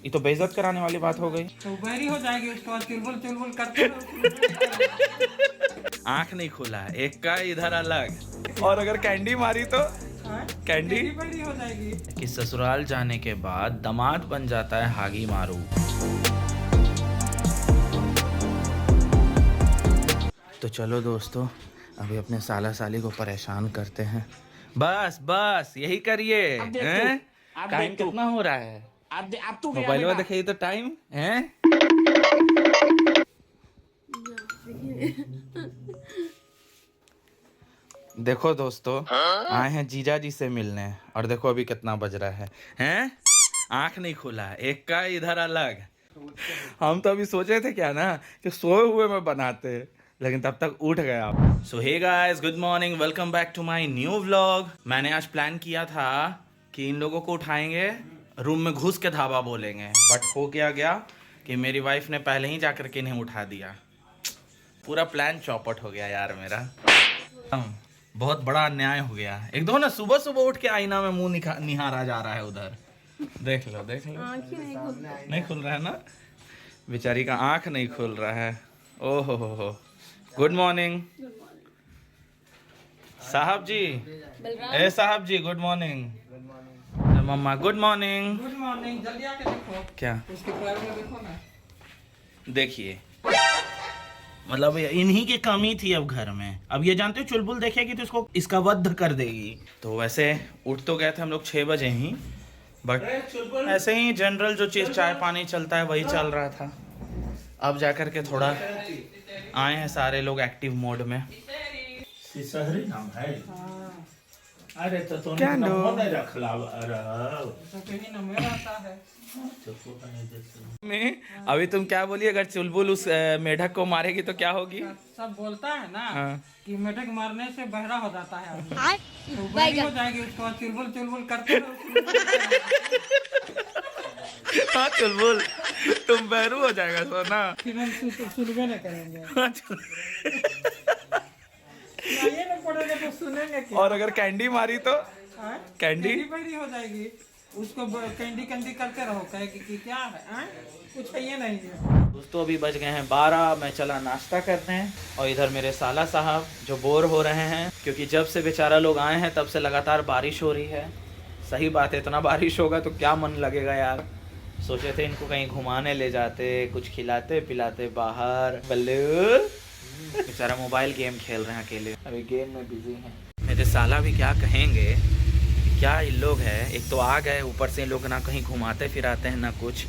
ये तो बेइज्जत कराने वाली बात हो गई। तो बहरी हो जाएगी, उसके बाद चुलबुल चुलबुल करते रहो। आंख नहीं खुला, एक का इधर अलग। और अगर कैंडी मारी तो हाँ? कैंडी बहरी हो जाएगी। कि ससुराल जाने के बाद दामाद बन जाता है हागी मारू। तो चलो दोस्तों, अभी अपने साला साली को परेशान करते हैं। बस बस यही करिए। हैं? टाइम कितना हो रहा है? अब तू मोबाइल में देखिए तो टाइम है। देखो दोस्तों, आए हैं जीजा जी से मिलने और देखो अभी कितना बज रहा है। हैं? आंख नहीं खुला, एक का इधर अलग। हम तो अभी सोचे थे क्या ना कि सोए हुए में बनाते, लेकिन तब तक उठ गए आप। So hey guys, good morning, welcome back to my new vlog. मैंने आज प्लान किया था कि इन लोगों को उठाएंगे, रूम में घुस के धाबा बोलेंगे, बट हो क्या गया कि मेरी वाइफ ने पहले ही जाकर के इन्हें उठा दिया। पूरा प्लान चौपट हो गया यार मेरा। बहुत बड़ा अन्याय हो गया। एक दो ना सुबह सुबह उठ के आईना में मुंह निहारा जा रहा है उधर। देख लो देख लो, नहीं खुल रहा है ना, बेचारी का आंख नहीं खुल रहा है। ओहो हो। गुड मॉर्निंग साहब जी। ए साहब जी, गुड मॉर्निंग। मम्मा गुड मॉर्निंग। गुड मॉर्निंग, जल्दी आके देखो। क्या उसके पैर में देखो ना। देखिए, मतलब इन्हीं की कमी थी अब घर में। अब ये जानते हो चुलबुल देखेगी तो इसको इसका वध कर देगी। तो वैसे उठ तो गए थे हम लोग 6 बजे ही, बट ऐसे ही जनरल जो चीज़ चाय पानी चलता है वही चल रहा था। अब जाकर के थोड़ा आए हैं सारे लोग एक्टिव मोड में। शहरी नाम है। अरे तो क्या लो? रखला तो कहीं नंबर आता है। में अभी तुम क्या बोली, अगर चुलबुल उस मेढक को मारेगी तो क्या होगी? सब बोलता है ना हाँ। कि मेढक मारने से बहरा हो जाता है आदमी। तो बहरी हो जाएगी, उसके बाद चुलबुल चुलबुल करते रहो। हाँ चुलबुल, तुम बहरू हो जाएगा सोना। फिर हम सुनबे नहीं करेंगे। ये ना पड़ेगा तो सुनेंगे क्या? और अगर कैंडी मारी तो हाँ? कैंडी बहरी हो जाएगी, उसको कैंडी कैंडी करते रहो, कहेगी कि क्या है, हाँ? कुछ है ये नहीं है। दोस्तों अभी बज गए हैं 12, मैं चला नाश्ता करने और इधर मेरे साला साहब जो बोर हो रहे हैं, क्योंकि जब से बेचारा लोग आए हैं तब से लगातार बारिश हो रही है। सही बात है, इतना बारिश होगा तो क्या मन लगेगा यार। सोचे थे इनको कहीं घुमाने ले जाते, कुछ खिलाते पिलाते बाहर। बल्लू बेचारा मोबाइल गेम खेल रहे हैं अकेले, अभी गेम में बिजी हैं। मेरे साला भी क्या कहेंगे, क्या इन लोग हैं। एक तो आ गए, ऊपर से इन लोग ना कहीं घुमाते फिराते हैं ना कुछ।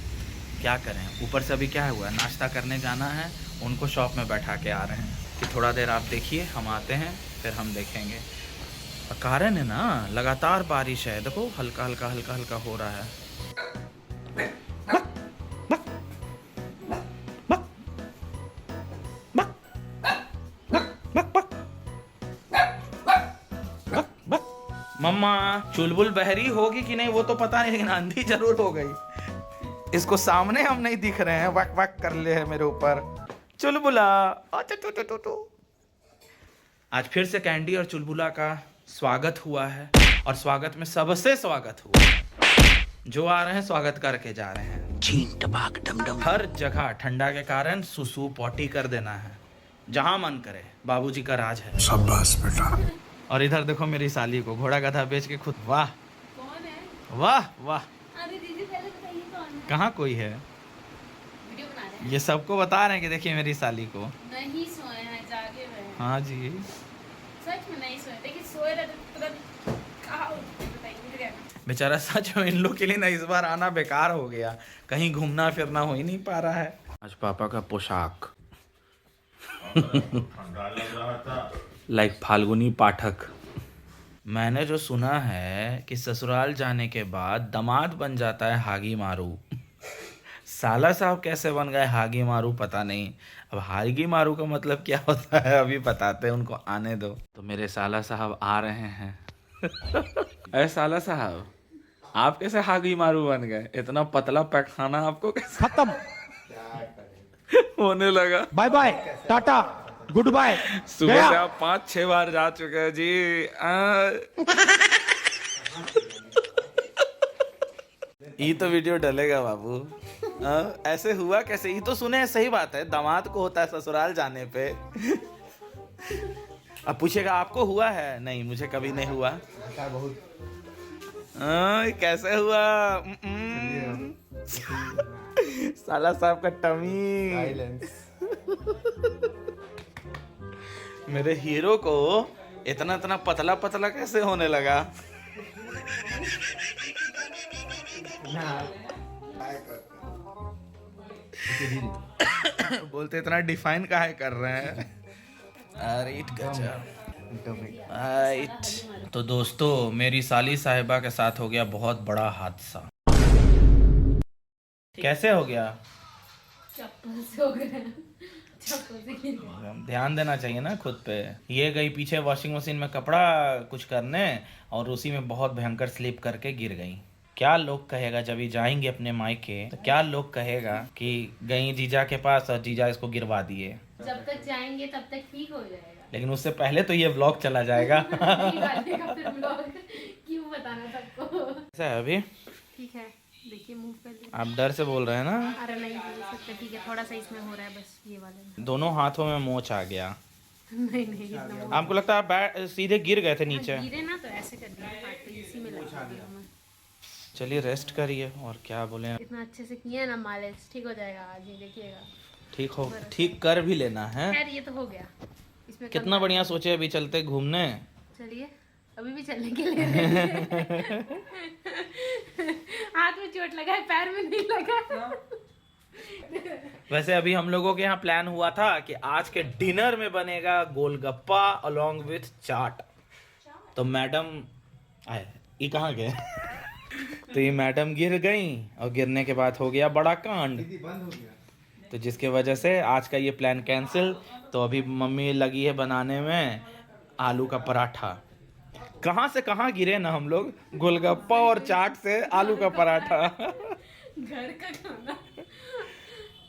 क्या करें, ऊपर से अभी क्या हुआ, नाश्ता करने जाना है, उनको शॉप में बैठा के आ रहे हैं कि थोड़ा देर आप देखिए, हम आते हैं फिर हम देखेंगे। और कारण है ना, लगातार बारिश है, देखो हल्का हल्का हल्का हल्का हो रहा है। मम्मा चुलबुल बहरी होगी कि नहीं वो तो पता नहीं, लेकिन आंधी जरूर हो गई। इसको सामने हम नहीं दिख रहे हैं, वक वक कर ले है मेरे ऊपर। चुलबुला आज फिर से कैंडी और चुलबुला का स्वागत हुआ है, और स्वागत में सबसे स्वागत हुआ। जो आ रहे हैं स्वागत करके जा रहे हैं। हर जगह ठंडा के कारण सुसु पॉटी कर देना है, जहां मन करे। बाबूजी का राज है। शाबाश बेटा। और इधर देखो मेरी साली को घोड़ा गधा बेच के खुद, वाह कौन है? वाह वाह। अरे दीदी पहले बताइए कौन है? कहाँ कोई है, वीडियो बना रहे हैं? ये सबको बता रहे हैं कि देखिए मेरी साली को। नहीं सोए हैं, जागे हुए हैं। हाँ जी, सच में नहीं सोए, देखिए सोए रहते तो तुरंत कहाँ उठते, बताइए मुझे कहना। बेचारा सच में इन लोग के लिए ना इस बार आना बेकार हो गया, कहीं घूमना फिरना हो ही नहीं पा रहा है। आज पापा का पोशाक लाइक फाल्गुनी पाठक। मैंने जो सुना है कि ससुराल जाने के बाद दामाद बन जाता है हागी मारू। साला साहब कैसे बन गए हागी मारू पता नहीं। अब हागी मारू का मतलब क्या होता है अभी बताते हैं, उनको आने दो। तो मेरे साला साहब आ रहे हैं। अरे साला साहब, आप कैसे हागी मारू बन गए? इतना पतला पैखाना आपको कैसे खत्म। होने लगा? Bye bye, tata, goodbye. सुबह से आप 5-6 बार जा चुके हैं जी। ये तो वीडियो डलेगा बाबू। ऐसे हुआ कैसे? ये तो सुने, सही बात है, दामाद को होता है ससुराल जाने पे। अब पूछेगा आपको हुआ है? नहीं, मुझे कभी नहीं हुआ। कैसे हुआ? साला साहब का टमी। मेरे हीरो को इतना इतना पतला पतला कैसे होने लगा? बोलते इतना डिफाइन काहे कर रहे हैं? अरे तो दोस्तों, मेरी साली साहिबा के साथ हो गया बहुत बड़ा हादसा। कैसे हो गया? चप्पल से हो गया, चप्पल से गिर गया। ध्यान देना चाहिए ना खुद पे। ये गई पीछे वॉशिंग मशीन में कपड़ा कुछ करने और उसी में बहुत भयंकर स्लिप करके गिर गई। क्या लोग कहेगा जब ये जाएंगे अपने मायके, तो क्या लोग कहेगा कि गई जीजा के पास और जीजा इसको गिरवा दिए। जब तक जाएंगे तब तक ठीक हो जाएगा, लेकिन उससे पहले तो ये व्लॉग चला जाएगा। नहीं डालेगा फिर व्लॉग, क्यों बताना सबको। ऐसा है अभी? ठीक है, देखिए मूव कर लीजिए। आप डर से बोल रहे हैं ना? अरे नहीं बोल सकते, ठीक है, थोड़ा सा इसमें हो रहा है बस, ये वाले में। दोनों हाथों में मोच आ गया। नहीं नहीं, इतना वो- आपको लगता है आप सीधे गिर गए थे नीचे? गिरे ना तो ऐसे कर दिया, हाथ पे इसी में लगा दिया मैं। चलिए रेस्ट करिए, और क्या बोले। इतना अच्छे से किया ना मालिश, ठीक हो जाएगा आज ही, देखिएगा। ठीक हो, ठीक कर भी लेना है। खैर ये तो हो गया, इसमें कितना बढ़िया सोचे अभी चलते घूमने। चलिए, अभी भी चलने के लिए। हाथ में चोट लगा है, पैर में नहीं लगा। वैसे अभी हम लोगों के यहाँ प्लान हुआ था कि आज के डिनर में बनेगा गोलगप्पा अलोंग विथ चाट। तो मैडम आए, ये कहाँ गए? तो ये मैडम गिर गई और गिरने के बाद हो गया बड़ा कांड, तो जिसके वजह से आज का ये प्लान कैंसिल। तो अभी मम्मी लगी है बनाने में आलू का पराठा। कहाँ से कहाँ गिरे ना हम लोग, गोलगप्पा और चाट से आलू का पराठा। घर का खाना।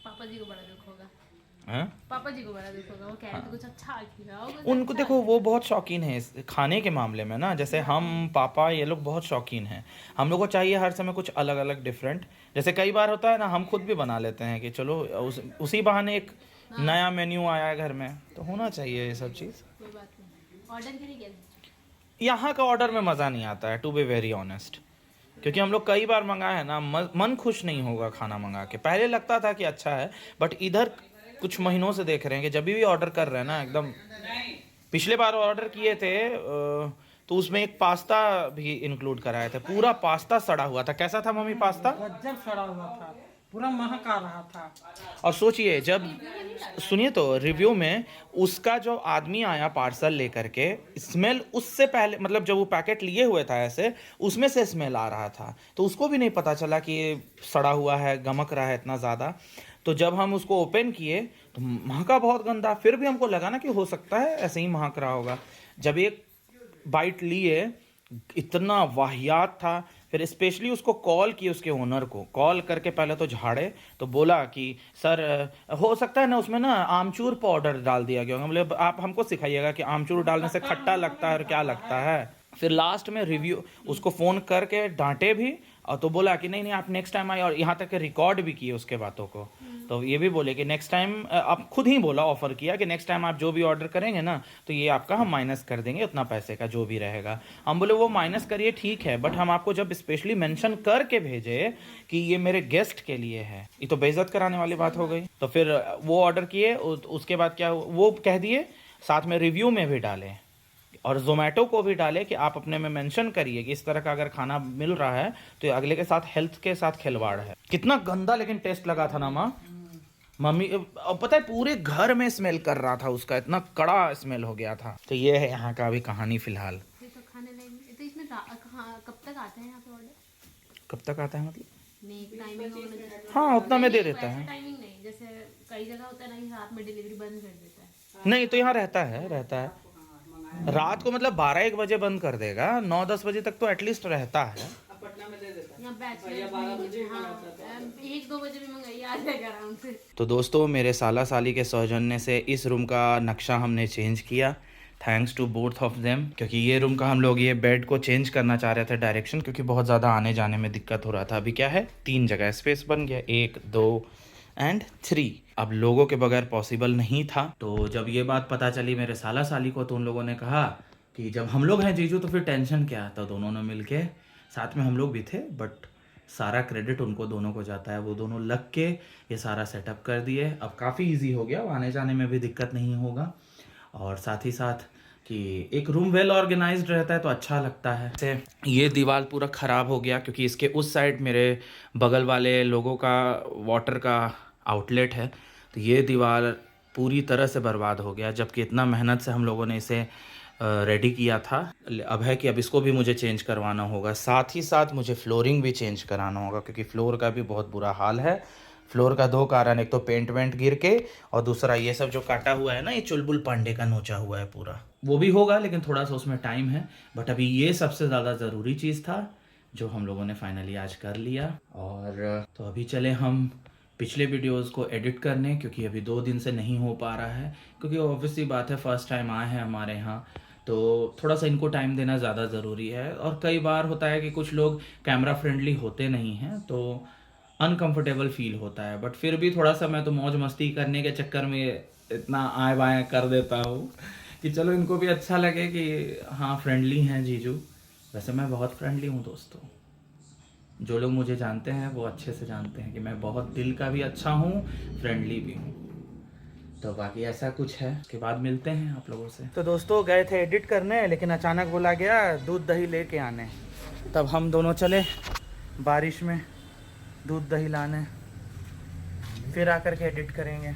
पापा जी को बड़ा दुख होगा। हाँ? पापा जी को बड़ा दुख होगा, वो कह रहे थे कुछ अच्छा खिलाओ। उनको देखो, वो बहुत शौकीन है इस खाने के मामले में ना। जैसे हम पापा ये लोग बहुत शौकीन हैं। हम लोग को चाहिए हर समय कुछ अलग अलग डिफरेंट। जैसे कई बार होता है ना, हम खुद भी बना लेते हैं कि चलो उसी बहाने एक नया मेन्यू आया है घर में, तो होना चाहिए ये सब चीज़। कोई बात नहीं, ऑर्डर करिए क्या? यहाँ का ऑर्डर में मज़ा नहीं आता है, टू बी वेरी ऑनेस्ट। क्योंकि हम लोग कई बार मंगाए हैं ना, मन खुश नहीं होगा खाना मंगा के। पहले लगता था कि अच्छा है, बट इधर कुछ महीनों से देख रहे हैं कि जब भी ऑर्डर कर रहे हैं ना, एकदम। पिछले बार ऑर्डर किए थे तो उसमें एक पास्ता भी इंक्लूड कराए थे। पूरा पास्ता सड़ा हुआ था। कैसा था मम्मी पास्ता? गजब सड़ा हुआ था, पूरा महक आ रहा था। और सोचिए, जब सुनिए तो रिव्यू में उसका जो आदमी आया पार्सल लेकर के, स्मेल उससे पहले, मतलब जब वो पैकेट लिए हुए था ऐसे, उसमें से स्मेल आ रहा था। तो उसको भी नहीं पता चला कि ये सड़ा हुआ है, गमक रहा है इतना ज़्यादा। तो जब हम उसको ओपन किए तो महका बहुत गंदा। फिर भी हमको लगा ना कि हो सकता है ऐसे ही महक रहा होगा। जब एक बाइट लिए, इतना वाहियात था। फिर स्पेशली उसको कॉल किए, उसके ओनर को कॉल करके पहले तो झाड़े, तो बोला कि सर हो सकता है ना उसमें ना आमचूर पाउडर डाल दिया गया होगा। बोले आप हमको सिखाइएगा कि आमचूर डालने से खट्टा लगता है और क्या लगता है। फिर लास्ट में रिव्यू उसको फ़ोन करके डांटे भी, और तो बोला कि नहीं आप नेक्स्ट टाइम आए, और यहाँ तक कि रिकॉर्ड भी किए उसके बातों को। तो ये भी बोले कि नेक्स्ट टाइम, आप खुद ही बोला, ऑफर किया कि नेक्स्ट टाइम आप जो भी ऑर्डर करेंगे ना, तो ये आपका हम माइनस कर देंगे उतना पैसे का जो भी रहेगा। हम बोले वो माइनस करिए ठीक है, बट हम आपको जब स्पेशली मेंशन करके भेजे कि ये मेरे गेस्ट के लिए है, ये तो बेइज्जत कराने वाली बात हो गई। तो फिर वो ऑर्डर किए, उसके बाद क्या वो कह दिए साथ में रिव्यू में भी डालें, और जोमेटो को भी डाले कि आप अपने में मेंशन करिए कि इस तरह का अगर खाना मिल रहा है तो ये अगले के साथ हेल्थ के साथ खिलवाड़ है। कितना गंदा लेकिन टेस्ट लगा था ना माँ, मम्मी। अब पता है पूरे घर में स्मेल कर रहा था उसका, इतना कड़ा स्मेल हो गया था। तो ये है यहाँ का अभी कहानी फिलहाल। ये तो खाने लायक, तो इसमें कब तक आते हैं यहाँ पे ऑर्डर? कब तक आता है मतलब? नहीं, टाइमिंग होना जैसे। हाँ उतना में दे देता है। टाइमिंग नहीं, जैसे कई जगह होता है ना कि रात में डिलीवरी बंद कर देता है। नहीं तो यहाँ रहता है रात को, मतलब 12-1 बजे बंद कर देगा, 9-10 बजे तक तो एटलीस्ट रहता है। यहाँ बैचलर्स हाँ, 1-2 बजे भी मंगाइए, आ जाएगा आराम से। तो दोस्तों, मेरे साला साली के सौजन्य से इस रूम का नक्शा हमने चेंज किया thanks to both of them, क्योंकि ये रूम का हम लोग ये बेड को चेंज करना चाह रहे थे डायरेक्शन, क्योंकि बहुत ज़्यादा आने जाने में दिक्कत हो रहा था। अभी क्या है 3 जगह स्पेस बन गया, 1 2 एंड 3। अब लोगों के बगैर पॉसिबल नहीं था। तो जब ये बात पता चली मेरे साला साली को, तो उन लोगों ने कहा कि जब हम लोग हैं जीजू तो फिर टेंशन क्या। तो दोनों ने मिल के, साथ में हम लोग भी थे, बट सारा क्रेडिट उनको दोनों को जाता है। वो दोनों लग के ये सारा सेटअप कर दिए। अब काफ़ी इजी हो गया, आने जाने में भी दिक्कत नहीं होगा। और साथ ही साथ कि एक रूम वेल ऑर्गेनाइज्ड रहता है तो अच्छा लगता है। जैसे ये दीवार पूरा ख़राब हो गया, क्योंकि इसके उस साइड मेरे बगल वाले लोगों का वाटर का आउटलेट है, तो ये दीवार पूरी तरह से बर्बाद हो गया। जबकि इतना मेहनत से हम लोगों ने इसे रेडी किया था। अब है कि अब इसको भी मुझे चेंज करवाना होगा। साथ ही साथ मुझे फ्लोरिंग भी चेंज कराना होगा, क्योंकि फ्लोर का भी बहुत बुरा हाल है। फ्लोर का 2 कारण, एक तो पेंट वेंट गिर के, और दूसरा ये सब जो काटा हुआ है ना, ये चुलबुल पांडे का नोचा हुआ है पूरा। वो भी होगा, लेकिन थोड़ा सा उसमें टाइम है। बट अभी ये सबसे ज़्यादा ज़रूरी चीज़ था, जो हम लोगों ने फाइनली आज कर लिया। और तो अभी चले हम पिछले वीडियोस को एडिट करने, क्योंकि अभी 2 दिन से नहीं हो पा रहा है। क्योंकि ऑब्वियसली बात है, फर्स्ट टाइम आए हैं हमारे यहाँ, तो थोड़ा सा इनको टाइम देना ज़्यादा ज़रूरी है। और कई बार होता है कि कुछ लोग कैमरा फ्रेंडली होते नहीं हैं, तो अनकंफर्टेबल फील होता है। बट फिर भी थोड़ा सा मैं तो मौज मस्ती करने के चक्कर में इतना आए बाएँ कर देता हूँ कि चलो इनको भी अच्छा लगे कि हाँ फ्रेंडली हैं जीजू। वैसे मैं बहुत फ्रेंडली हूँ दोस्तों। जो लोग मुझे जानते हैं वो अच्छे से जानते हैं कि मैं बहुत दिल का भी अच्छा हूँ, फ्रेंडली भी हूँ। तो बाकी ऐसा कुछ है, उसके बाद मिलते हैं आप लोगों से। तो दोस्तों गए थे एडिट करने, लेकिन अचानक बोला गया दूध दही लेके आने। तब हम दोनों चले बारिश में दूध दही लाने, फिर आकर के एडिट करेंगे।